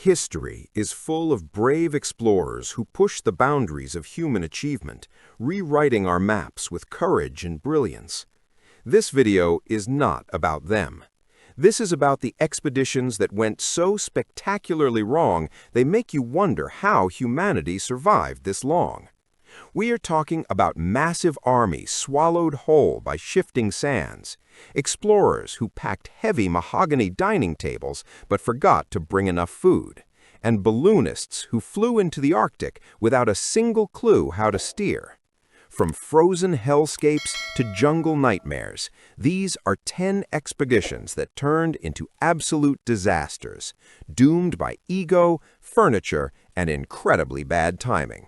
History is full of brave explorers who push the boundaries of human achievement, rewriting our maps with courage and brilliance. This video is not about them. This is about the expeditions that went so spectacularly wrong they make you wonder how humanity survived this long. We are talking about massive armies swallowed whole by shifting sands, explorers who packed heavy mahogany dining tables but forgot to bring enough food, and balloonists who flew into the Arctic without a single clue how to steer. From frozen hellscapes to jungle nightmares, these are 10 expeditions that turned into absolute disasters, doomed by ego, furniture, and incredibly bad timing.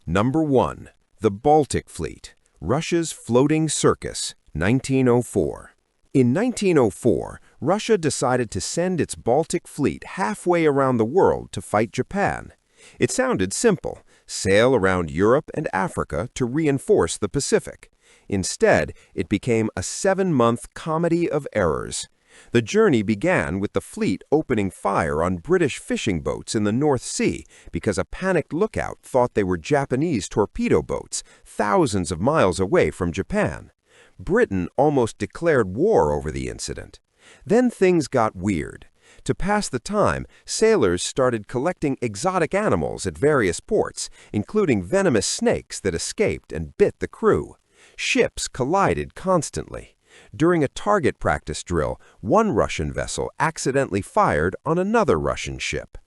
Number 1. The Baltic Fleet, Russia's Floating Circus, 1904. In 1904, Russia decided to send its Baltic Fleet halfway around the world to fight Japan. It sounded simple: sail around Europe and Africa to reinforce the Pacific. Instead, it became a 7-month comedy of errors. The journey began with the fleet opening fire on British fishing boats in the North Sea because a panicked lookout thought they were Japanese torpedo boats thousands of miles away from Japan. Britain almost declared war over the incident. Then things got weird. To pass the time, sailors started collecting exotic animals at various ports, including venomous snakes that escaped and bit the crew. Ships collided constantly. During a target practice drill, one Russian vessel accidentally fired on another Russian ship.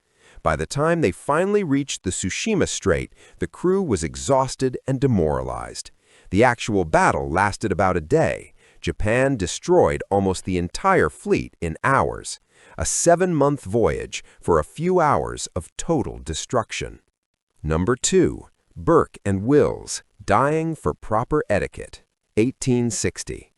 By the time they finally reached the Tsushima Strait, the crew was exhausted and demoralized. The actual battle lasted about a day. Japan destroyed almost the entire fleet in hours. A 7-month voyage for a few hours of total destruction. Number 2. Burke and Wills, Dying for Proper Etiquette, 1860.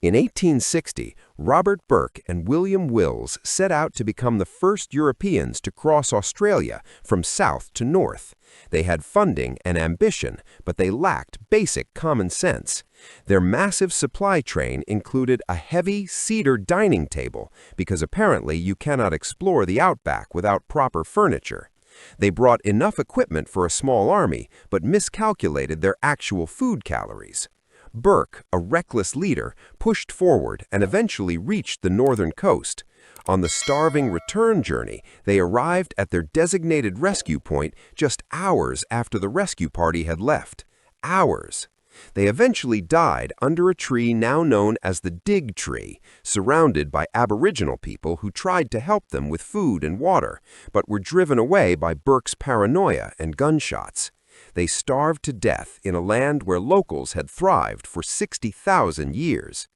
In 1860, Robert Burke and William Wills set out to become the first Europeans to cross Australia from south to north. They had funding and ambition, but they lacked basic common sense. Their massive supply train included a heavy cedar dining table, because apparently you cannot explore the outback without proper furniture. They brought enough equipment for a small army, but miscalculated their actual food calories. Burke, a reckless leader, pushed forward and eventually reached the northern coast. On the starving return journey, they arrived at their designated rescue point just hours after the rescue party had left. Hours. They eventually died under a tree now known as the Dig Tree, surrounded by Aboriginal people who tried to help them with food and water, but were driven away by Burke's paranoia and gunshots. They starved to death in a land where locals had thrived for 60,000 years.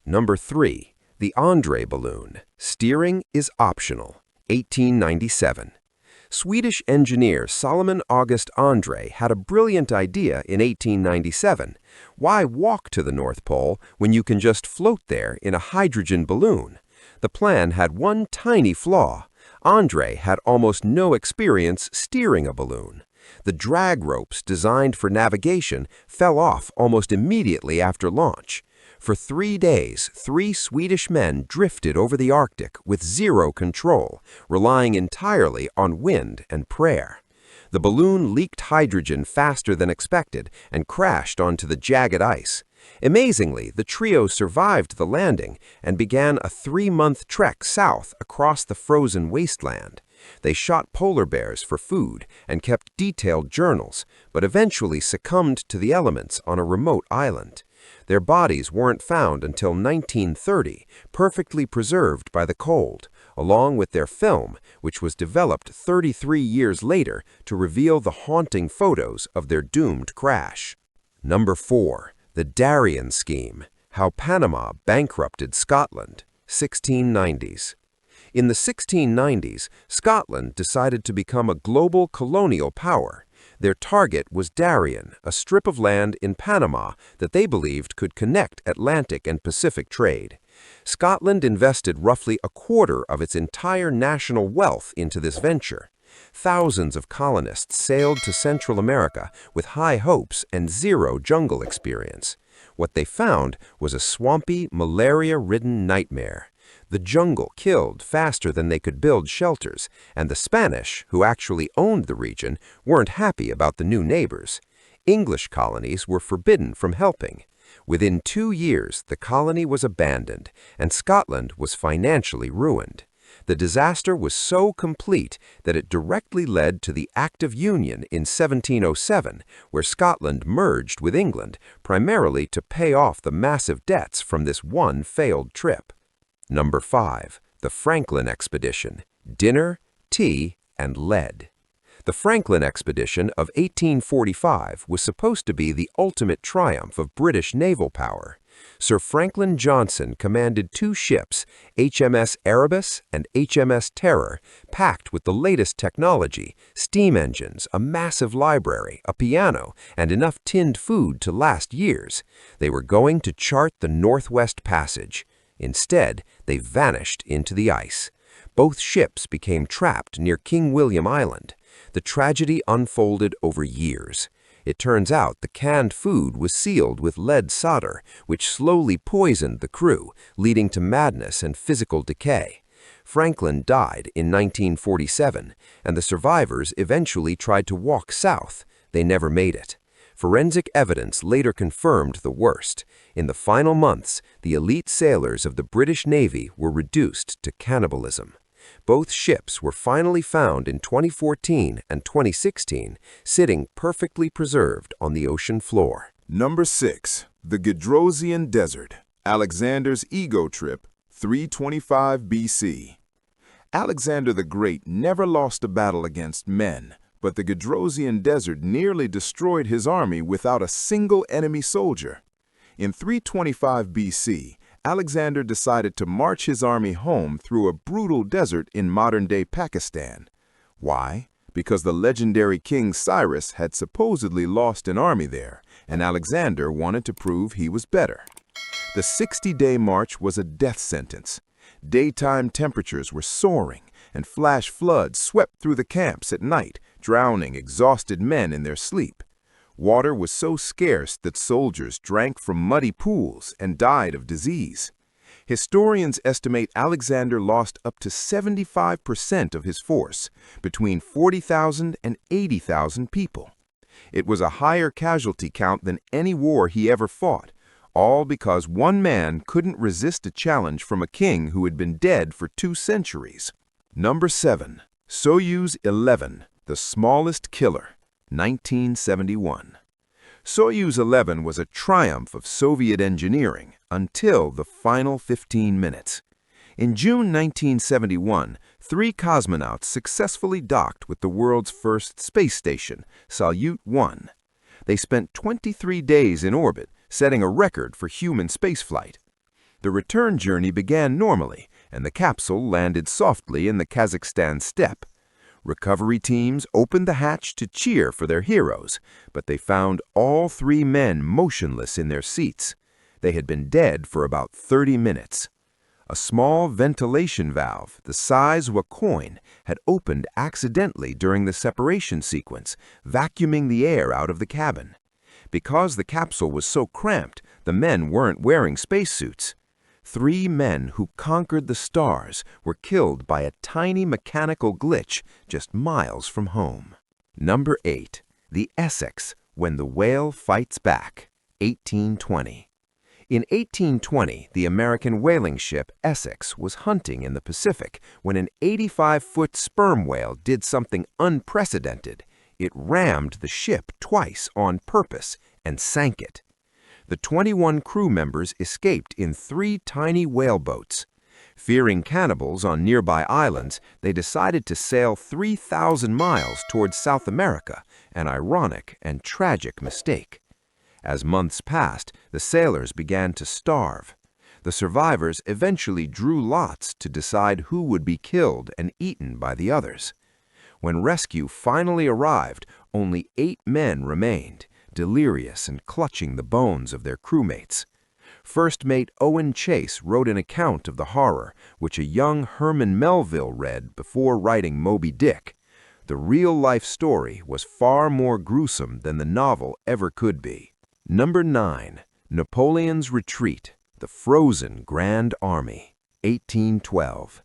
Number 3. The André balloon. Steering is optional, 1897. Swedish engineer Solomon August André had a brilliant idea in 1897. Why walk to the North Pole when you can just float there in a hydrogen balloon? The plan had one tiny flaw. André had almost no experience steering a balloon. The drag ropes designed for navigation fell off almost immediately after launch. For 3 days, 3 Swedish men drifted over the Arctic with zero control, relying entirely on wind and prayer. The balloon leaked hydrogen faster than expected and crashed onto the jagged ice. Amazingly, the trio survived the landing and began a 3-month trek south across the frozen wasteland. They shot polar bears for food and kept detailed journals, but eventually succumbed to the elements on a remote island. Their bodies weren't found until 1930, perfectly preserved by the cold, along with their film, which was developed 33 years later to reveal the haunting photos of their doomed crash. Number 4. The Darien Scheme, How Panama Bankrupted Scotland, 1690s. In the 1690s, Scotland decided to become a global colonial power. Their target was Darien, a strip of land in Panama that they believed could connect Atlantic and Pacific trade. Scotland invested roughly a quarter of its entire national wealth into this venture. Thousands of colonists sailed to Central America with high hopes and zero jungle experience. What they found was a swampy, malaria-ridden nightmare. The jungle killed faster than they could build shelters, and the Spanish, who actually owned the region, weren't happy about the new neighbors. English colonies were forbidden from helping. Within 2 years, the colony was abandoned, and Scotland was financially ruined. The disaster was so complete that it directly led to the Act of Union in 1707, where Scotland merged with England, primarily to pay off the massive debts from this one failed trip. Number 5. The Franklin Expedition. Dinner, tea, and lead. The Franklin expedition of 1845 was supposed to be the ultimate triumph of British naval power. Sir Franklin Johnson commanded 2 ships, HMS Erebus and HMS Terror, packed with the latest technology, steam engines, a massive library, a piano, and enough tinned food to last years. They were going to chart the Northwest Passage. Instead, they vanished into the ice. Both ships became trapped near King William Island. The tragedy unfolded over years. It turns out the canned food was sealed with lead solder, which slowly poisoned the crew, leading to madness and physical decay. Franklin died in 1947, and the survivors eventually tried to walk south. They never made it. Forensic evidence later confirmed the worst. In the final months, the elite sailors of the British Navy were reduced to cannibalism. Both ships were finally found in 2014 and 2016, sitting perfectly preserved on the ocean floor. Number 6. The Gedrosian Desert. Alexander's Ego Trip, 325 BC. Alexander the Great never lost a battle against men, but the Gedrosian Desert nearly destroyed his army without a single enemy soldier. In 325 BC, Alexander decided to march his army home through a brutal desert in modern-day Pakistan. Why? Because the legendary King Cyrus had supposedly lost an army there, and Alexander wanted to prove he was better. The 60-day march was a death sentence. Daytime temperatures were soaring, and flash floods swept through the camps at night, drowning exhausted men in their sleep. Water was so scarce that soldiers drank from muddy pools and died of disease. Historians estimate Alexander lost up to 75% of his force, between 40,000 and 80,000 people. It was a higher casualty count than any war he ever fought, all because one man couldn't resist a challenge from a king who had been dead for 2 centuries. Number 7. Soyuz 11, the smallest killer. 1971. Soyuz 11 was a triumph of Soviet engineering until the final 15 minutes. In June 1971, 3 cosmonauts successfully docked with the world's first space station, Salyut 1. They spent 23 days in orbit, setting a record for human spaceflight. The return journey began normally, and the capsule landed softly in the Kazakhstan steppe. Recovery teams opened the hatch to cheer for their heroes, but they found all 3 men motionless in their seats. They had been dead for about 30 minutes. A small ventilation valve, the size of a coin, had opened accidentally during the separation sequence, vacuuming the air out of the cabin. Because the capsule was so cramped, the men weren't wearing spacesuits. 3 men who conquered the stars were killed by a tiny mechanical glitch just miles from home. Number 8. The Essex, When the Whale Fights Back, 1820. In 1820, the American whaling ship Essex was hunting in the Pacific when an 85-foot sperm whale did something unprecedented. It rammed the ship twice on purpose and sank it. The 21 crew members escaped in 3 tiny whaleboats. Fearing cannibals on nearby islands, they decided to sail 3,000 miles towards South America, an ironic and tragic mistake. As months passed, the sailors began to starve. The survivors eventually drew lots to decide who would be killed and eaten by the others. When rescue finally arrived, only 8 men remained, delirious and clutching the bones of their crewmates. First Mate Owen Chase wrote an account of the horror, which a young Herman Melville read before writing Moby Dick. The real-life story was far more gruesome than the novel ever could be. Number 9. Napoleon's Retreat, the Frozen Grand Army, 1812.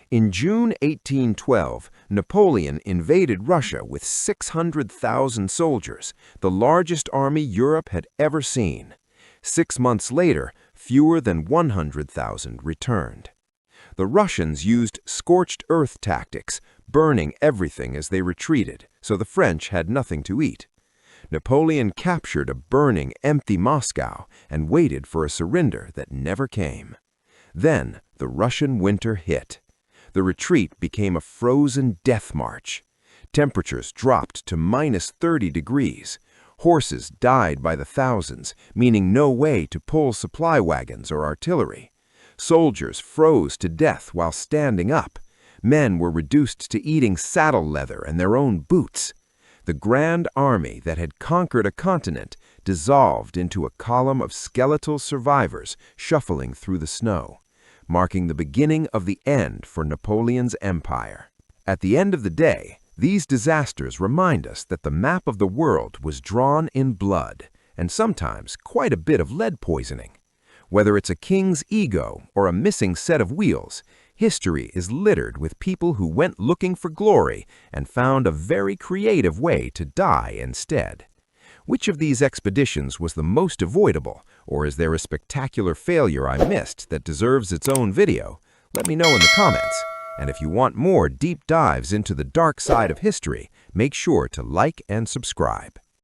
In June 1812, Napoleon invaded Russia with 600,000 soldiers, the largest army Europe had ever seen. 6 months later, fewer than 100,000 returned. The Russians used scorched earth tactics, burning everything as they retreated, so the French had nothing to eat. Napoleon captured a burning, empty Moscow and waited for a surrender that never came. Then the Russian winter hit. The retreat became a frozen death march. Temperatures dropped to -30 degrees. Horses died by the thousands, meaning no way to pull supply wagons or artillery. Soldiers froze to death while standing up. Men were reduced to eating saddle leather and their own boots. The grand army that had conquered a continent dissolved into a column of skeletal survivors shuffling through the snow, marking the beginning of the end for Napoleon's empire. At the end of the day, these disasters remind us that the map of the world was drawn in blood, and sometimes quite a bit of lead poisoning. Whether it's a king's ego or a missing set of wheels, history is littered with people who went looking for glory and found a very creative way to die instead. Which of these expeditions was the most avoidable, or is there a spectacular failure I missed that deserves its own video? Let me know in the comments. And if you want more deep dives into the dark side of history, make sure to like and subscribe.